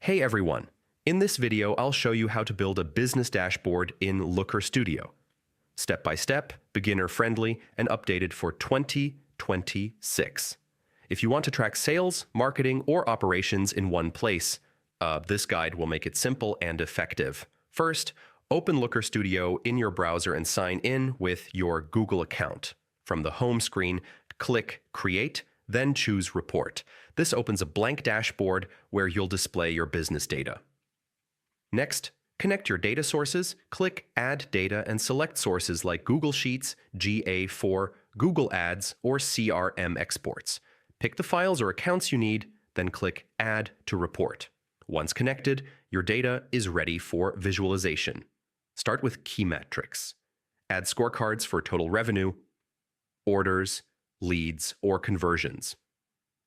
Hey everyone! In this video, I'll show you how to build a business dashboard in Looker Studio. Step by step, beginner-friendly, and updated for 2026. If you want to track sales, marketing, or operations in one place, this guide will make it simple and effective. First, open Looker Studio in your browser and sign in with your Google account. From the home screen, click Create, then choose Report. This opens a blank dashboard where you'll display your business data. Next, connect your data sources, click Add Data, and select sources like Google Sheets, GA4, Google Ads, or CRM exports. Pick the files or accounts you need, then click Add to Report. Once connected, your data is ready for visualization. Start with key metrics. Add scorecards for total revenue, orders, leads, or conversions.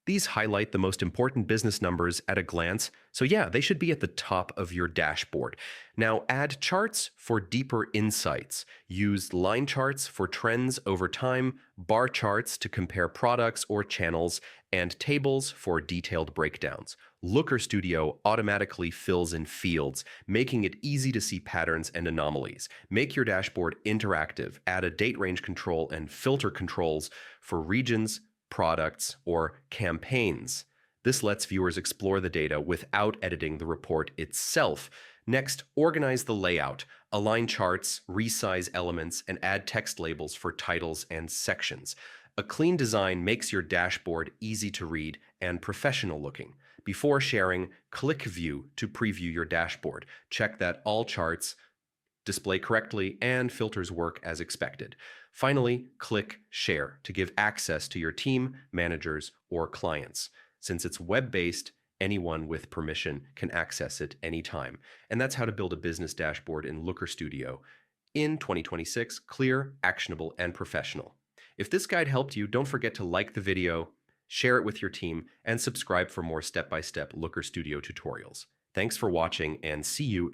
These highlight the most important business numbers at a glance, so yeah, they should be at the top of your dashboard. Now add charts for deeper insights. Use line charts for trends over time, bar charts to compare products or channels, and tables for detailed breakdowns. Looker Studio automatically fills in fields, making it easy to see patterns and anomalies. Make your dashboard interactive. Add a date range control and filter controls for regions, products, or campaigns. This lets viewers explore the data without editing the report itself. Next, organize the layout. Align charts, resize elements, and add text labels for titles and sections. A clean design makes your dashboard easy to read and professional looking. Before sharing, click View to preview your dashboard. Check that all charts display correctly and filters work as expected. Finally, click Share to give access to your team, managers, or clients. Since it's web-based, anyone with permission can access it anytime. And that's how to build a business dashboard in Looker Studio in 2026, clear, actionable, and professional. If this guide helped you, don't forget to like the video, share it with your team, and subscribe for more step-by-step Looker Studio tutorials. Thanks for watching, and see you